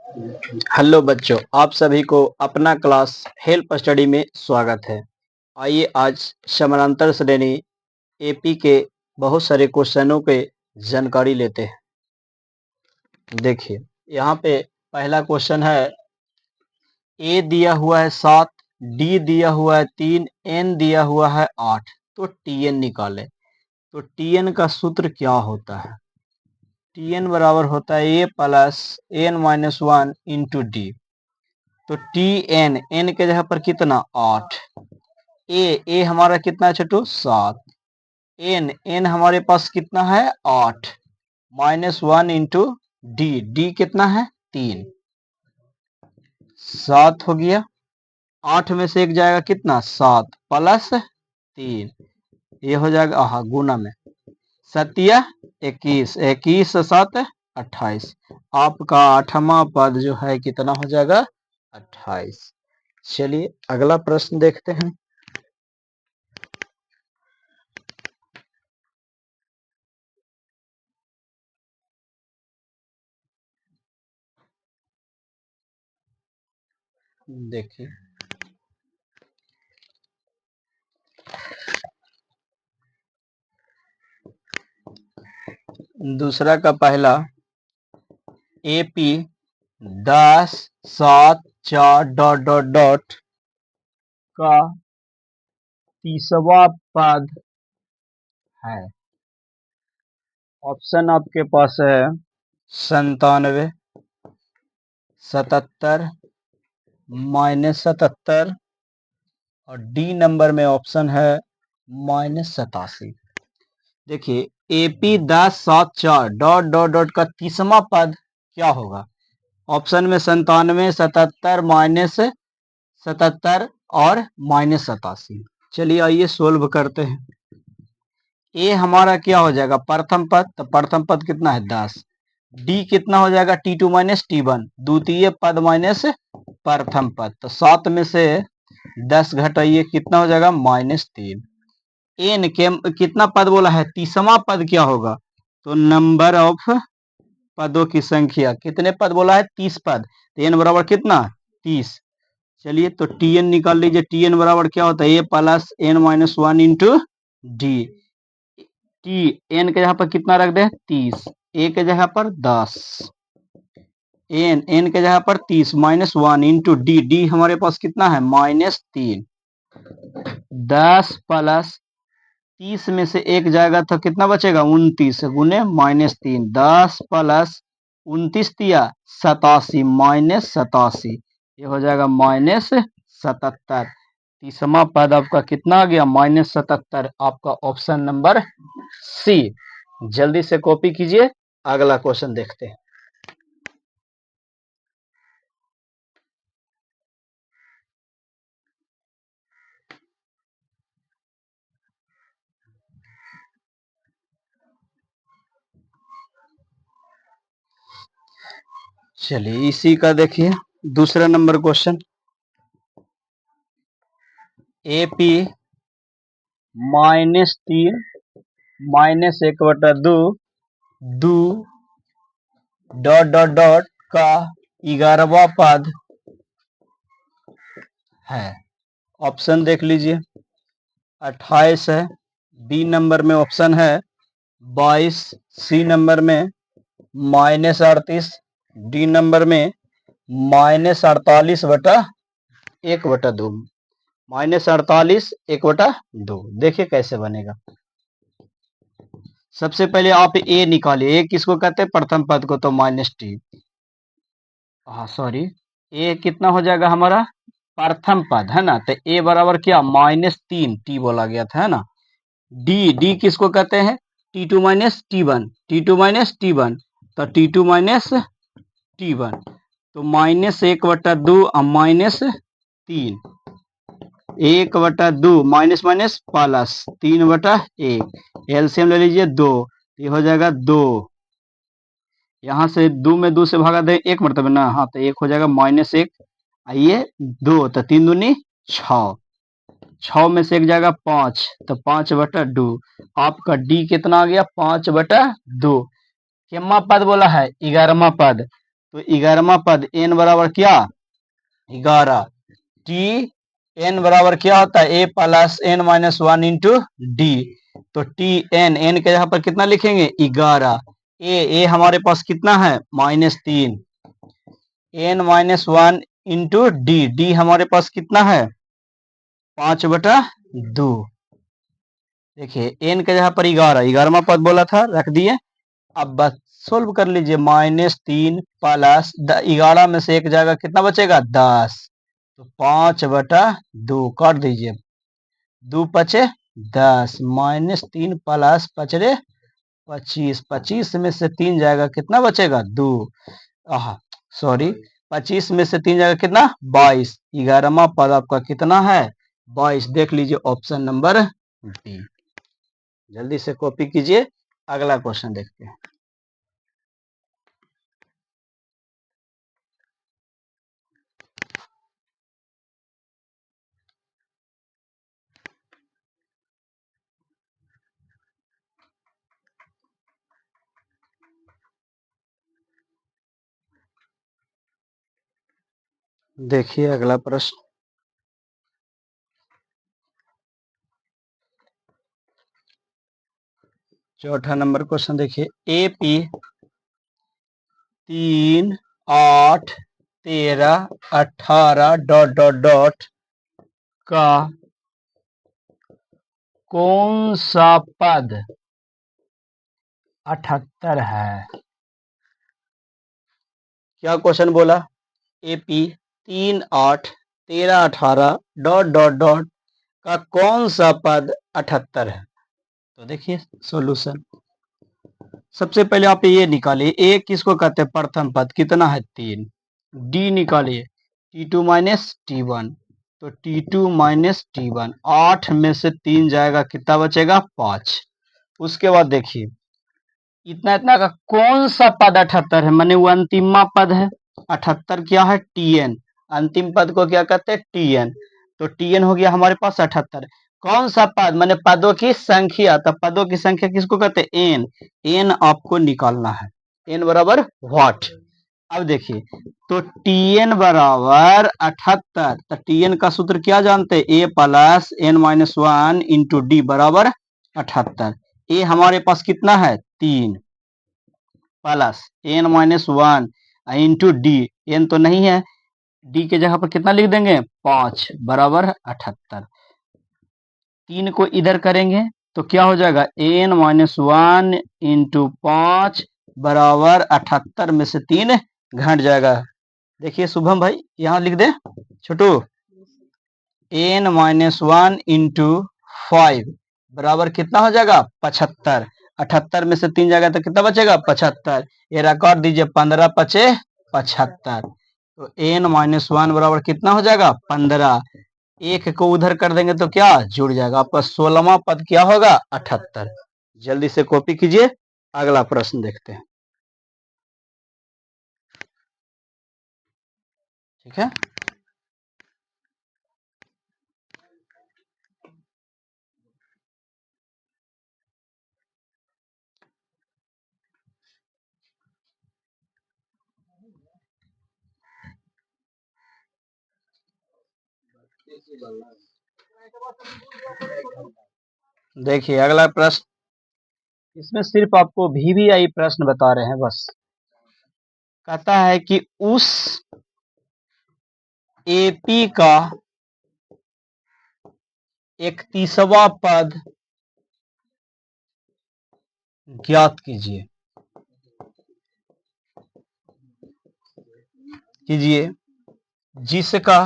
Hello बच्चों, आप सभी को अपना क्लास हेल्प स्टडी में स्वागत है। आइए आज समानांतर श्रेणी एपी के बहुत सारे क्वेश्चनों के जानकारी लेते हैं। देखिए यहाँ पे पहला क्वेश्चन है, ए दिया हुआ है 7, डी दिया हुआ है 3, एन दिया हुआ है 8, तो टीएन निकालें। तो टीएन का सूत्र क्या होता है? टीएन बराबर होता है a plus n minus 1 into d. तो टी एन के जगह पर कितना 8, ए हमारा कितना है छोटू 7, एन हमारे पास कितना है 8 माइनस 1 इंटू डी कितना है 3, 7 हो गया। 8 में से एक जाएगा कितना 7 प्लस 3, ये हो जाएगा गुना में 7 21, 21 7 28। आपका 8वां पद जो है कितना हो जाएगा 28। चलिए अगला प्रश्न देखते हैं। देखिए दूसरा का पहला एपी 10 7 4 डॉट डॉट डॉट का 30वां पद है। ऑप्शन आपके पास है 97, 77, -77 और डी नंबर में ऑप्शन है -87। देखिए एपी 10 7 4 डॉट डॉट डॉट का 30वां पद क्या होगा? ऑप्शन में 97, 77, -77 और -87। चलिए आइए सोल्व करते हैं। ए हमारा क्या हो जाएगा प्रथम पद, तो प्रथम पद कितना है 10, डी कितना हो जाएगा T2 माइनस T1, द्वितीय पद माइनस प्रथम पद, तो 7 में से 10 घटाइए कितना हो जाएगा -3। एन के कितना पद बोला है 30वां पद क्या होगा? तो नंबर ऑफ पदों की संख्या, कितने पद बोला है 30 पद, तो एन बराबर कितना 30। चलिए तो टी एन निकाल लीजिए। टी एन बराबर क्या होता है a plus n minus 1 into d. T N के जगह पर कितना रख दे 30, ए के जगह पर 10, एन के जगह पर 30 -1 इंटू डी हमारे पास कितना है -3। 10 प्लस 30 में से एक जाएगा तो कितना बचेगा 29 गुने -3, 10 प्लस 29 दिया 87 -87, ये हो जाएगा -77। 30वां पद आपका कितना आ गया -77। आपका ऑप्शन नंबर सी। जल्दी से कॉपी कीजिए, अगला क्वेश्चन देखते हैं। चलिए इसी का देखिए दूसरा नंबर क्वेश्चन, एपी -3 -1/2 दो डॉट डॉट डॉट का 11वां पद है। ऑप्शन देख लीजिए 28 है, बी नंबर में ऑप्शन है 22, सी नंबर में -38, डी नंबर में -48/1/2, -48/1/2। देखिए कैसे बनेगा। सबसे पहले आप ए निकालिए, ए किसको कहते हैं प्रथम पद को, तो -t, सॉरी, ए कितना हो जाएगा हमारा प्रथम पद है ना, तो ए बराबर क्या -3 टी बोला गया था है ना। डी किसको कहते हैं T2 minus T1, T2 minus T1, तो T2 माइनस T1, तो -1/2 -3, 1/2 माइनस माइनस प्लस 3/1, एलसीएम ले लीजिए 2, ये हो जाएगा 2। यहाँ से 2 में 2 से भागा दे 1 मतलब ना, हाँ तो 1 हो जाएगा -1, आइए 2, तो 3 दूनी 6, 6 में से एक जाएगा 5, तो 5/2। आपका डी कितना आ गया 5/2। कितना पद बोला है 11वां पद, तो 11वां पद n बराबर क्या 11, टी n बराबर क्या होता है a plus n minus 1 into d. तो टी एन के जगह पर कितना लिखेंगे 11, ए हमारे पास कितना है -3, n माइनस 1 इंटू डी हमारे पास कितना है 5/2। देखिए n के जगह पर 11वां पद बोला था रख दिए। अब बस सोल्व कर लीजिए -3 प्लस 11 में से एक जाएगा कितना बचेगा 10, तो 5/2 काट दीजिए, 2 पचे 10, -3 प्लस पचरे 25, 25 में से 3 जाएगा कितना बचेगा 2, सॉरी 25 में से 3 जाएगा कितना 22, 11वां पद आपका कितना है 22। देख लीजिए ऑप्शन नंबर डी। जल्दी से कॉपी कीजिए, अगला क्वेश्चन देखते हैं। देखिए अगला प्रश्न, चौथा नंबर क्वेश्चन देखिए, एपी 3, 8, 13, 18 डॉट डॉट डॉट का कौन सा पद 78 है। क्या क्वेश्चन बोला, एपी 3, 8, 13, 18 डॉट डॉट डॉट का कौन सा पद 78 है। तो देखिए सॉल्यूशन, सबसे पहले आप ये निकालिए, ए किसको कहते हैं प्रथम पद, कितना है 3, डी निकालिए T2 माइनस T1, तो T2 माइनस T1, 8 में से 3 जाएगा कितना बचेगा 5। उसके बाद देखिए इतना इतना का कौन सा पद 78 है, माने वो अंतिमा पद है। 78 क्या है Tn, अंतिम पद को क्या कहते हैं Tn, तो Tn हो गया हमारे पास 78। कौन सा पद माने पदों की संख्या, तो पदों की संख्या किसको कहते हैं एन, एन आपको निकालना है, एन बराबर व्हाट। अब देखिए तो Tn बराबर 78, तो Tn का सूत्र क्या जानते हैं, a plus n minus 1 into d बराबर 78। ए हमारे पास कितना है 3 plus n minus 1 into d, n तो नहीं है, डी के जगह पर कितना लिख देंगे 5 बराबर 78। 3 को इधर करेंगे तो क्या हो जाएगा n माइनस 1 इंटू 5 बराबर 78 में से 3 घट जाएगा। देखिए शुभम भाई यहाँ लिख दे छोटू, n माइनस 1 इंटू 5 बराबर कितना हो जाएगा 75, 78 में से 3 जाएगा तो कितना बचेगा 75, ये रिकॉर्ड दीजिए 15 पचे 75, तो n माइनस 1 बराबर कितना हो जाएगा 15, एक को उधर कर देंगे तो क्या जुड़ जाएगा, आपका 16वां पद क्या होगा 78। जल्दी से कॉपी कीजिए, अगला प्रश्न देखते हैं। ठीक है, देखिए अगला प्रश्न, इसमें सिर्फ आपको VVI प्रश्न बता रहे हैं बस। कहता है कि उस एपी का 31वां पद ज्ञात कीजिए, जिसका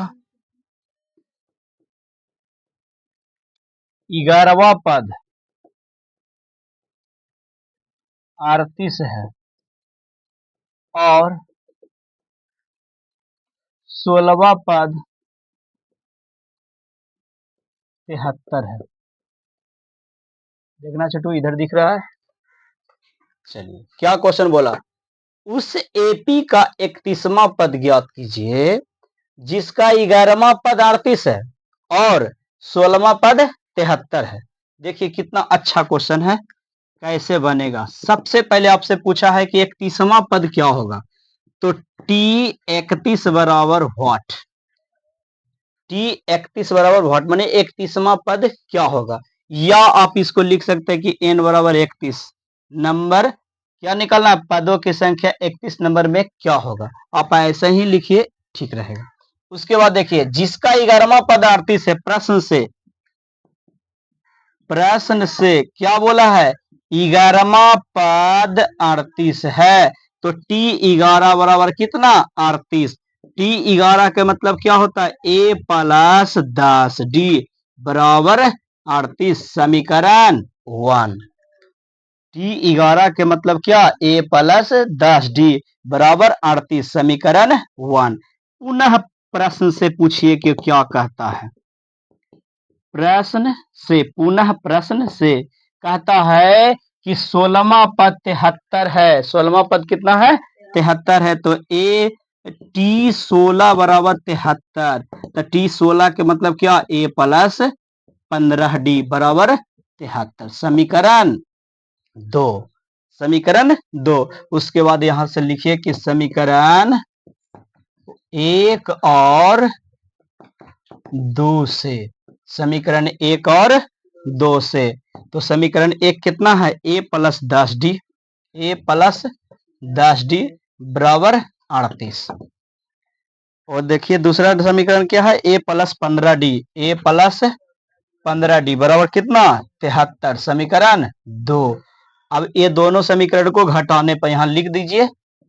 11वां पद 38 है और 16वां पद 73 है। देखना छोटू इधर दिख रहा है। चलिए क्या क्वेश्चन बोला, उस एपी का 31वां पद ज्ञात कीजिए जिसका 11वां पद 38 है और 16वां पद 73 है। देखिए कितना अच्छा क्वेश्चन है, कैसे बनेगा। सबसे पहले आपसे पूछा है कि 31वां पद क्या होगा, तो T31 बराबर व्हाट? T31 बराबर व्हाट माने 31वां पद क्या होगा? या आप इसको लिख सकते हैं कि n बराबर 31 नंबर क्या निकालना है? पदों की संख्या 31 नंबर में क्या होगा? आप ऐसे ही लिखिए, ठीक रहेगा। उसके बाद देखिए, जिसका 11वां पद 38 है, प्रश्न से क्या बोला है? 11वां पद 38 है, तो T11 बराबर कितना? 38। T11 के मतलब क्या होता है? A प्लस 10 D बराबर 38, समीकरण 1। T11 के मतलब क्या? A प्लस 10 D बराबर 38, समीकरण 1। पुनः प्रश्न से पूछिए कि क्या कहता है। प्रश्न से कहता है कि 16वां पद 73 है। 16वां पद कितना है? 73 है, तो T16 बराबर 73, तो T16 के मतलब क्या? A प्लस 15 D बराबर 73, समीकरण 2। समीकरण 2। उसके बाद यहां से लिखिए कि समीकरण 1 और 2 से, समीकरण 1 और 2 से, तो समीकरण 1 कितना है? A plus 10 D, A plus 10 D बराबर 38। और देखिए दूसरा समीकरण क्या है? A plus 15 D, A plus 15 D बराबर कितना? 73, समीकरण 2। अब ये दोनों समीकरण को घटाने पर यहां लिख दीजिए,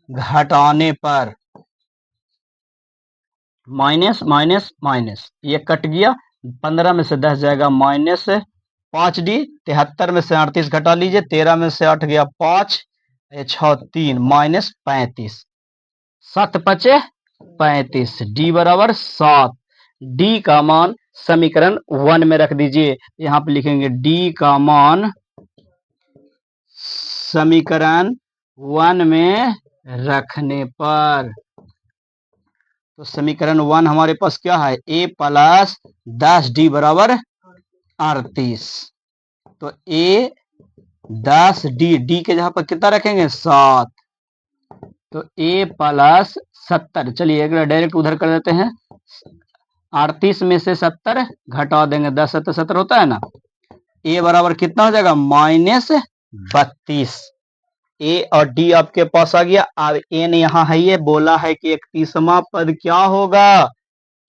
घटाने पर माइनस माइनस माइनस, ये कट गया, 15 में से 10 जाएगा माइनस 5D, 73 में से 38 घटा लीजिए, 13 में से 8 गया 5, 6 3 माइनस 35, 7 5 35, D बराबर 7। D का मान समीकरण 1 में रख दीजिए, यहाँ पे लिखेंगे D का मान समीकरण 1 में रखने पर, तो समीकरण 1 हमारे पास क्या है? A प्लस 10 D बराबर 38, तो A 10 D के जगह पर कितना रखेंगे? 7, तो A प्लस 70, चलिए एक डायरेक्ट उधर कर देते हैं, 38 में से 70 घटा देंगे, 10 7 70 होता है ना, A बराबर कितना हो जाएगा? माइनस 32। A और D आपके पास आ गया। अब N यहाँ है, ये बोला है कि 31वां पद क्या होगा?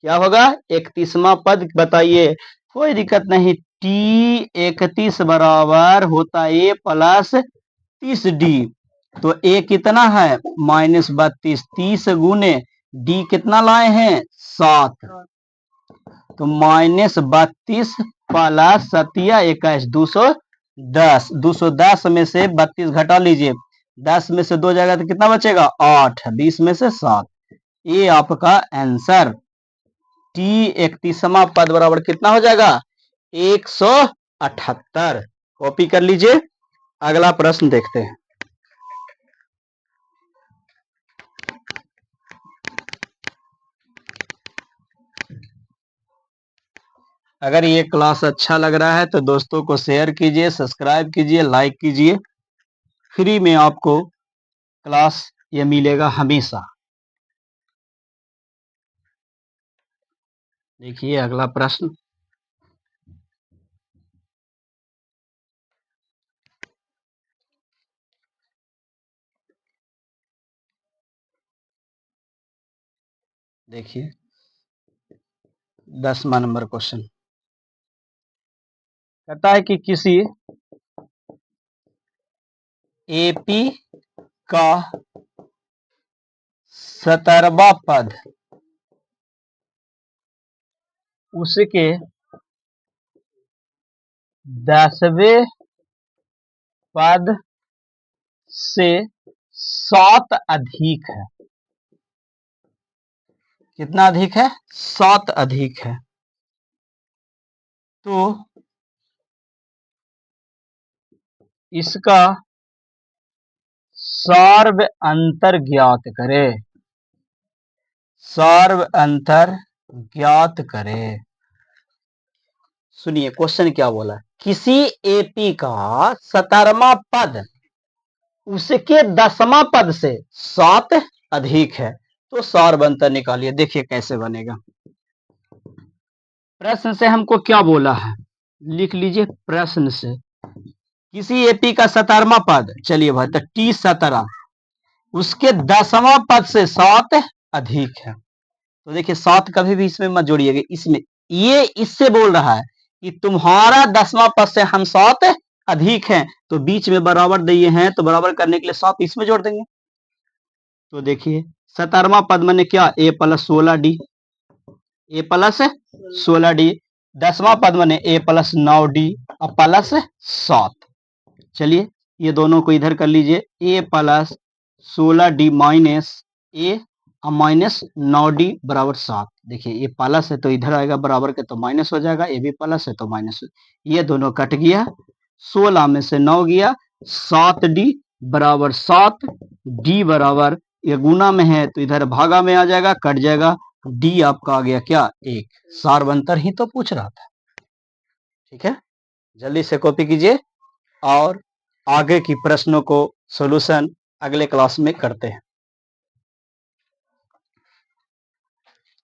क्या होगा? 31वां पद बताइए। कोई दिक्कत नहीं, T31 बराबर होता है A प्लस 30 D, तो A कितना है? माइनस 32, 30 गुने D कितना लाए हैं? 7, तो माइनस 32 प्लस 21 210, 210 में से 32 घटा लीजिए, 10 में से 2 जाएगा तो कितना बचेगा? 8, 20 में से 7। ये आपका आंसर T31वां पद बराबर कितना हो जाएगा? 178। कॉपी कर लीजिए। अगला प्रश्न देखते हैं। अगर ये क्लास अच्छा लग रहा है तो दोस्तों को शेयर कीजिए, सब्सक्राइब कीजिए, लाइक कीजिए। फ्री में आपको क्लास ये मिलेगा हमेशा। देखिए अगला प्रश्न, देखिए 10वां नंबर क्वेश्चन कहता है कि किसी एपी का 17वां पद उसके 10वें पद से 7 अधिक है। कितना अधिक है? 7 अधिक है। तो इसका सार्व अंतर ज्ञात करे। सार्व अंतर ज्ञात करे। सुनिए क्वेश्चन क्या बोला। किसी एपी का 17वां पद उसके 10वां पद से 7 अधिक है, तो सार अंतर निकालिए। देखिए कैसे बनेगा। प्रश्न से हमको क्या बोला है, लिख लीजिए प्रश्न से। किसी एपी का 17वां पद, चलिए भाई, तो टी 17 उसके 10वां पद से 7 अधिक है। तो देखिए 7 कभी भी इसमें मत जोड़िएगा, इसमें ये इससे बोल रहा है कि तुम्हारा 10वां पद से हम 7 अधिक हैं, तो बीच में बराबर दिए हैं, तो बराबर करने के लिए 7 इसमें जोड़ देंगे। तो देखिए 17वां पद मैंने क्या, a plus 16d, a plus 16d। 10वां पद मैंने a प्लस 9d और प्लस 7। चलिए ये दोनों को इधर कर लीजिए, a plus 16d minus a और माइनस 9d बराबर 7। देखिए ये प्लस है तो इधर आएगा बराबर के, तो माइनस हो जाएगा, ये भी प्लस है तो माइनस। ये दोनों कट गया, 16 में से 9 गया, 7d बराबर 7, d बराबर, ये गुना में है तो इधर भागा में आ जाएगा, कट जाएगा, d आपका आ गया क्या, 1। सार अंतर ही तो पूछ रहा था। ठीक है, जल्दी से कॉपी कीजिए और आगे की प्रश्नों को सॉल्यूशन अगले क्लास में करते हैं।